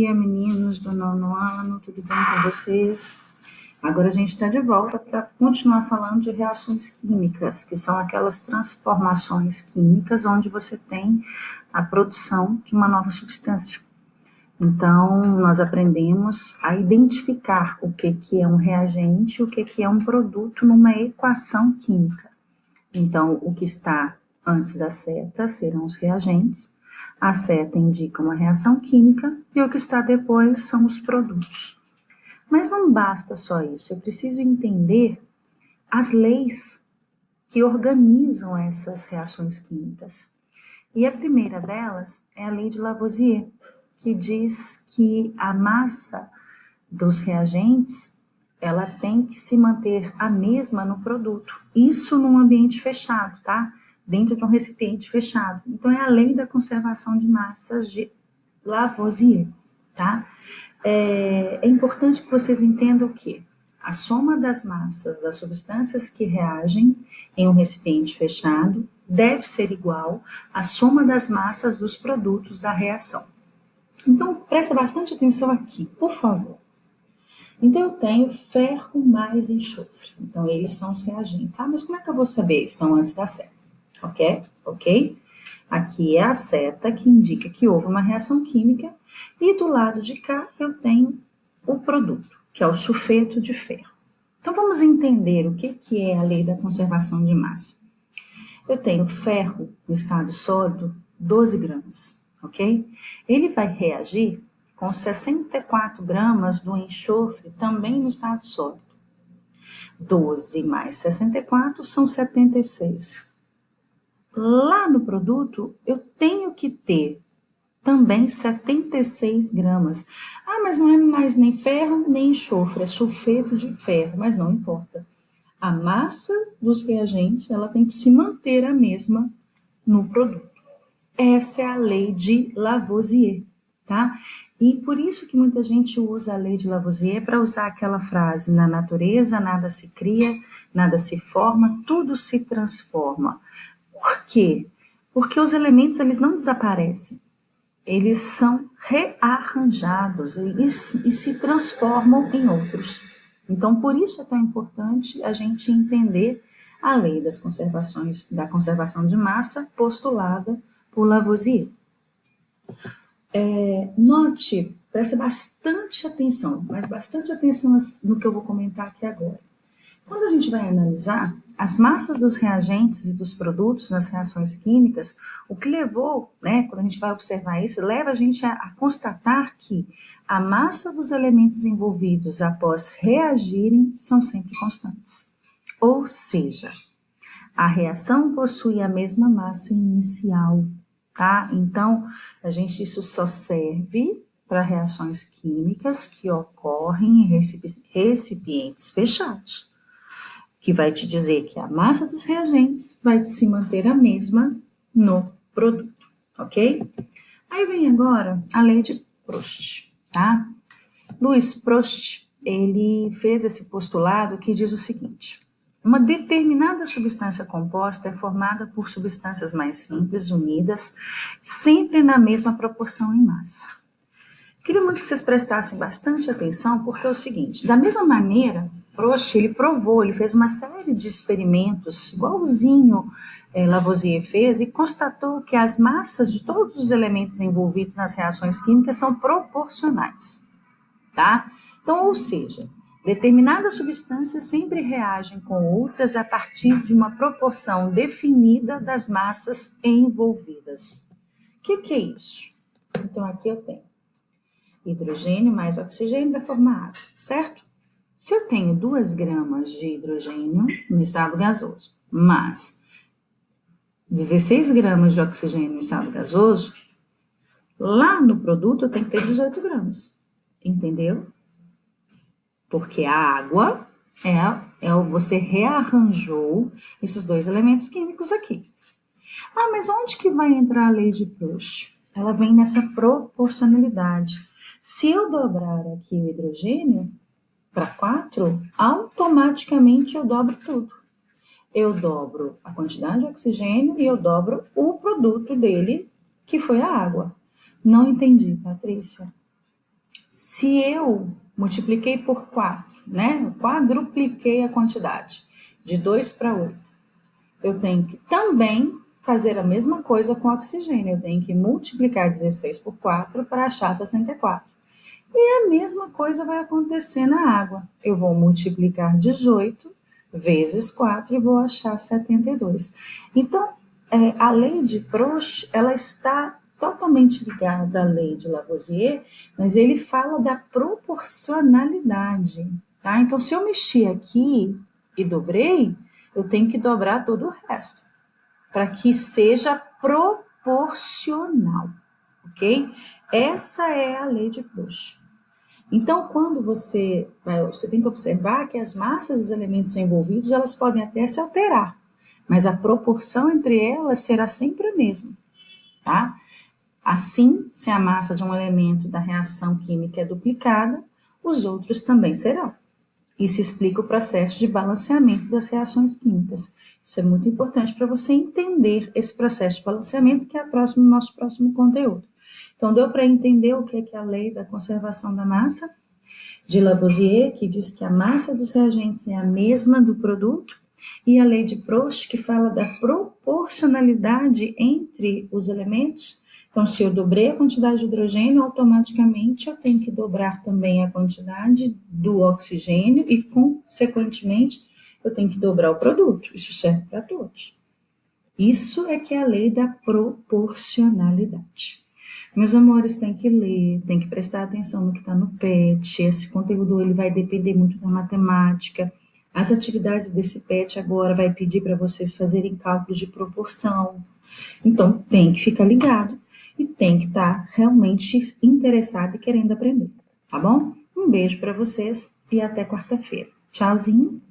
dia, meninos do nono ano, tudo bem com vocês? Agora a gente está de volta para continuar falando de reações químicas, que são aquelas transformações químicas onde você tem a produção de uma nova substância. Então, nós aprendemos a identificar o que é um reagente e o que é um produto numa equação química. Então, o que está antes da seta serão os reagentes, a seta indica uma reação química e o que está depois são os produtos. Mas não basta só isso, eu preciso entender as leis que organizam essas reações químicas. E a primeira delas é a lei de Lavoisier, que diz que a massa dos reagentes ela tem que se manter a mesma no produto. Isso num ambiente fechado, tá? Dentro de um recipiente fechado. Então, é a lei da conservação de massas de Lavoisier, tá? É importante que vocês entendam que a soma das massas das substâncias que reagem em um recipiente fechado deve ser igual à soma das massas dos produtos da reação. Então, presta bastante atenção aqui, por favor. Então, eu tenho ferro mais enxofre. Então, eles são os reagentes. Ah, mas como é que eu vou saber? Estão antes da seta. Ok? Aqui é a seta que indica que houve uma reação química. E do lado de cá, eu tenho o produto, que é o sulfeto de ferro. Então, vamos entender o que é a lei da conservação de massa. Eu tenho ferro no estado sólido, 12 gramas, ok? Ele vai reagir com 64 gramas do enxofre também no estado sólido. 12 mais 64 são 76. Lá no produto, eu tenho que ter também 76 gramas. Ah, mas não é mais nem ferro nem enxofre, é sulfeto de ferro, mas não importa. A massa dos reagentes ela tem que se manter a mesma no produto. Essa é a lei de Lavoisier, tá? E por isso que muita gente usa a lei de Lavoisier para usar aquela frase: na natureza nada se cria, nada se forma, tudo se transforma. Por quê? Porque os elementos eles não desaparecem, eles são rearranjados e se transformam em outros. Então, por isso é tão importante a gente entender a lei da conservação de massa postulada por Lavoisier. Note, preste bastante atenção, mas bastante atenção no que eu vou comentar aqui agora. Quando a gente vai analisar as massas dos reagentes e dos produtos nas reações químicas, o que levou, quando a gente vai observar isso, leva a gente a constatar que a massa dos elementos envolvidos após reagirem são sempre constantes. Ou seja, a reação possui a mesma massa inicial, tá? Então, isso só serve para reações químicas que ocorrem em recipientes fechados, que vai te dizer que a massa dos reagentes vai se manter a mesma no produto, ok? Aí vem agora a lei de Proust, tá? Louis Proust, ele fez esse postulado que diz o seguinte: uma determinada substância composta é formada por substâncias mais simples, unidas, sempre na mesma proporção em massa. Queria muito que vocês prestassem bastante atenção, porque é o seguinte: da mesma maneira, Proust, ele fez uma série de experimentos, igualzinho Lavoisier fez, e constatou que as massas de todos os elementos envolvidos nas reações químicas são proporcionais, tá? Então, ou seja, determinadas substâncias sempre reagem com outras a partir de uma proporção definida das massas envolvidas. O que é isso? Então, aqui eu tenho hidrogênio mais oxigênio vai formar água, certo? Se eu tenho 2 gramas de hidrogênio no estado gasoso, mas 16 gramas de oxigênio no estado gasoso, lá no produto eu tenho que ter 18 gramas. Entendeu? Porque a água você rearranjou esses 2 elementos químicos aqui. Ah, mas onde que vai entrar a lei de Proust? Ela vem nessa proporcionalidade. Se eu dobrar aqui o hidrogênio para 4, automaticamente eu dobro tudo. Eu dobro a quantidade de oxigênio e eu dobro o produto dele, que foi a água. Não entendi, Patrícia. Se eu multipliquei por 4, né? Eu quadrupliquei a quantidade de 2 para 8. Eu tenho que também fazer a mesma coisa com oxigênio. Eu tenho que multiplicar 16 por 4 para achar 64. E a mesma coisa vai acontecer na água. Eu vou multiplicar 18 vezes 4 e vou achar 72. Então, a lei de Proust, ela está totalmente ligada à lei de Lavoisier, mas ele fala da proporcionalidade, tá? Então, se eu mexi aqui e dobrei, eu tenho que dobrar todo o resto, para que seja proporcional, ok? Essa é a lei de Proust. Então, quando você tem que observar que as massas dos elementos envolvidos, elas podem até se alterar, mas a proporção entre elas será sempre a mesma, tá? Assim, se a massa de um elemento da reação química é duplicada, os outros também serão. Isso explica o processo de balanceamento das reações químicas. Isso é muito importante para você entender esse processo de balanceamento, que é o nosso próximo conteúdo. Então, deu para entender o que é a lei da conservação da massa de Lavoisier, que diz que a massa dos reagentes é a mesma do produto, e a lei de Proust, que fala da proporcionalidade entre os elementos. Então, se eu dobrei a quantidade de hidrogênio, automaticamente eu tenho que dobrar também a quantidade do oxigênio e, consequentemente, eu tenho que dobrar o produto. Isso serve para todos. Isso é que é a lei da proporcionalidade. Meus amores, tem que ler, tem que prestar atenção no que está no PET. Esse conteúdo ele vai depender muito da matemática. As atividades desse PET agora vai pedir para vocês fazerem cálculos de proporção. Então, tem que ficar ligado e tem que estar realmente interessado e querendo aprender, tá bom? Um beijo para vocês e até quarta-feira. Tchauzinho.